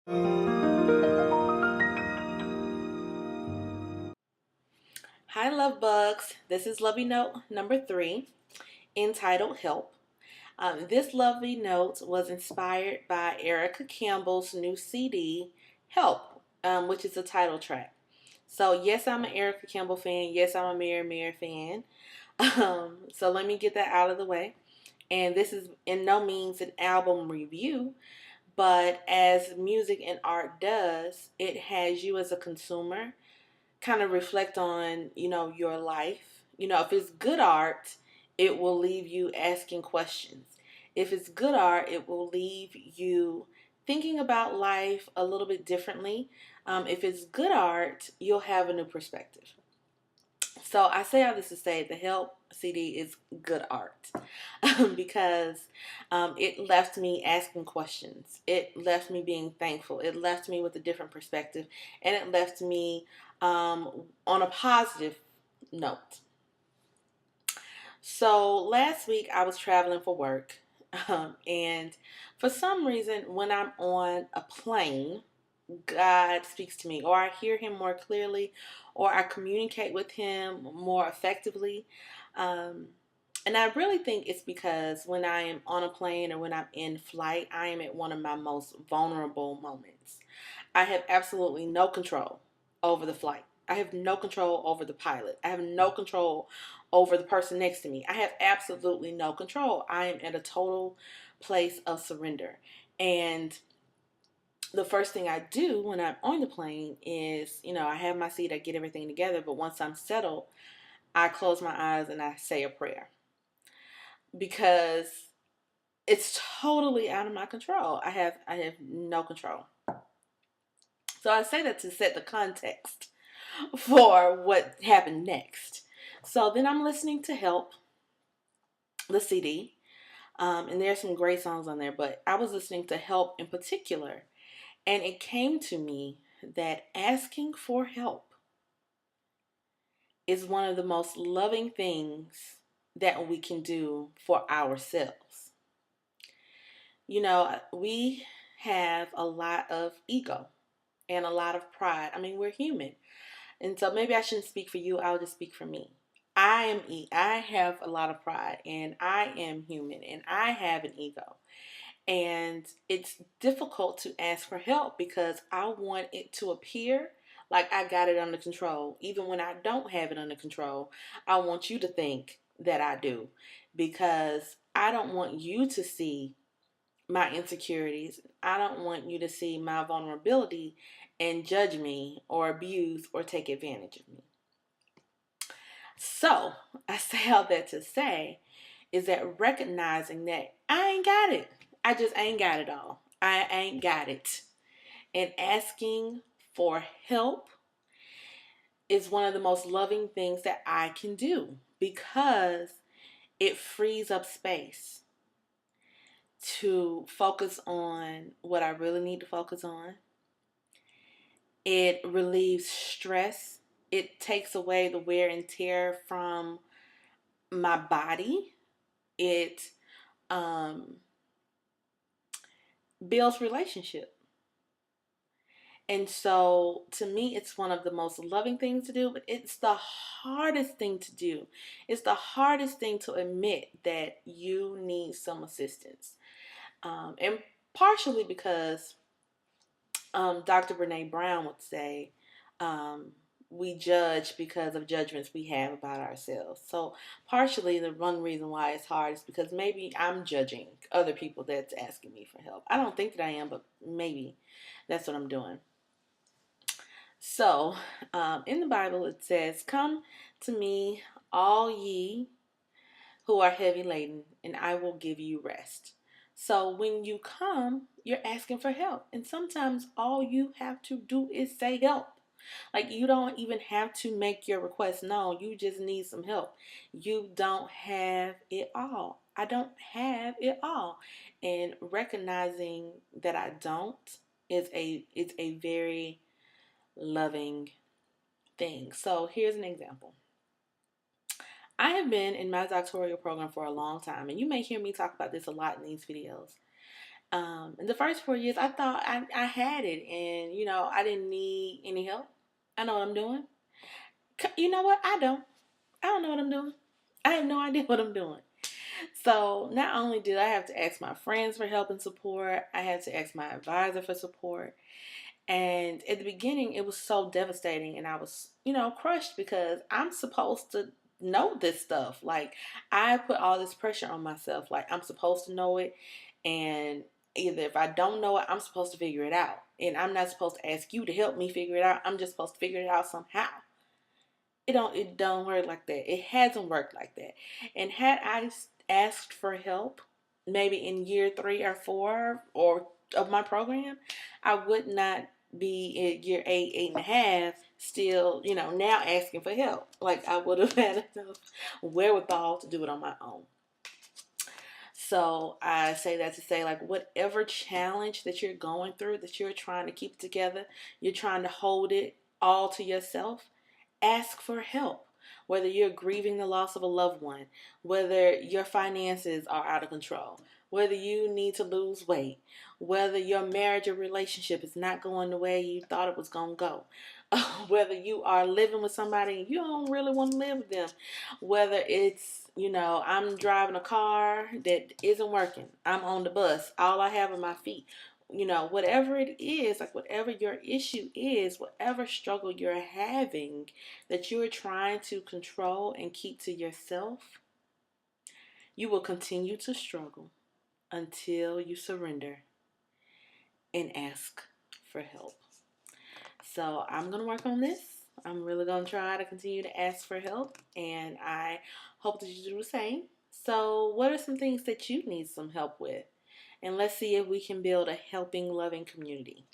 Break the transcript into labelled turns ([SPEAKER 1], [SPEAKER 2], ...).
[SPEAKER 1] Hi, love bugs. This is Lovie Note number 3, entitled Help. This Lovie Note was inspired by Erica Campbell's new CD, Help, which is a title track. So, yes, I'm an Erica Campbell fan. Yes, I'm a Mary fan. So, let me get that out of the way. And this is in no means an album review, but as music and art does, it has you as a consumer kind of reflect on, your life. If it's good art, it will leave you asking questions. If it's good art, it will leave you thinking about life a little bit differently. If it's good art, you'll have a new perspective. So I say all this to say the Help CD is good art because it left me asking questions. It left me being thankful. It left me with a different perspective, and it left me on a positive note. So last week I was traveling for work, and for some reason, when I'm on a plane, God speaks to me, or I hear Him more clearly, or I communicate with Him more effectively. Um, and I really think it's because when I am on a plane or when I'm in flight, I am at one of my most vulnerable moments. I have absolutely no control over the flight. I have no control over the pilot. I have no control over the person next to me. I have absolutely no control. I am at a total place of surrender. And the first thing I do when I'm on the plane is, I have my seat, I get everything together, but once I'm settled, I close my eyes and I say a prayer because it's totally out of my control. I have no control. So I say that to set the context for what happened next. So then I'm listening to Help, the CD, and there's some great songs on there, but I was listening to Help in particular, and it came to me that asking for help is one of the most loving things that we can do for ourselves. We have a lot of ego and a lot of pride. I mean, we're human. And so maybe I shouldn't speak for you, I'll just speak for me. I have a lot of pride, and I am human, and I have an ego. And it's difficult to ask for help because I want it to appear like I got it under control. Even when I don't have it under control, I want you to think that I do, because I don't want you to see my insecurities. I don't want you to see my vulnerability and judge me or abuse or take advantage of me. So I say all that to say is that recognizing that I ain't got it. I just ain't got it all. I ain't got it. And asking for help is one of the most loving things that I can do because it frees up space to focus on what I really need to focus on. It relieves stress. It takes away the wear and tear from my body. It um, builds relationship. And so to me, it's one of the most loving things to do, but it's the hardest thing to do. It's the hardest thing to admit that you need some assistance. And partially because Dr. Brene Brown would say, um, we judge because of judgments we have about ourselves. So partially the one reason why it's hard is because maybe I'm judging other people that's asking me for help. I don't think that I am, but maybe that's what I'm doing. So in the Bible it says, "Come to me, all ye who are heavy laden, and I will give you rest." So when you come, you're asking for help. And sometimes all you have to do is say help. Like, you don't even have to make your request known. You just need some help. You don't have it all. I don't have it all. And recognizing that I don't is a very loving thing. So here's an example. I have been in my doctoral program for a long time, and you may hear me talk about this a lot in these videos. In the first 4 years, I thought I had it, and I didn't need any help. I know what I'm doing. You know what? I don't. I don't know what I'm doing. I have no idea what I'm doing. So not only did I have to ask my friends for help and support, I had to ask my advisor for support. And at the beginning, it was so devastating, and I was, crushed because I'm supposed to know this stuff. Like, I put all this pressure on myself. Like, I'm supposed to know it, and either if I don't know it, I'm supposed to figure it out. And I'm not supposed to ask you to help me figure it out. I'm just supposed to figure it out somehow. It don't work like that. It hasn't worked like that. And had I asked for help, maybe in year 3 or 4 or of my program, I would not be in year 8, 8.5, still, now asking for help. Like, I would have had enough wherewithal to do it on my own. So I say that to say, like, whatever challenge that you're going through, that you're trying to keep together, you're trying to hold it all to yourself, ask for help. Whether you're grieving the loss of a loved one, whether your finances are out of control, whether you need to lose weight, whether your marriage or relationship is not going the way you thought it was going to go, whether you are living with somebody and you don't really want to live with them, whether it's, I'm driving a car that isn't working, I'm on the bus, all I have are my feet, whatever it is, like whatever your issue is, whatever struggle you're having that you're trying to control and keep to yourself, you will continue to struggle until you surrender and ask for help. So I'm going to work on this. I'm really going to try to continue to ask for help, and I hope that you do the same. So what are some things that you need some help with? And let's see if we can build a helping, loving community.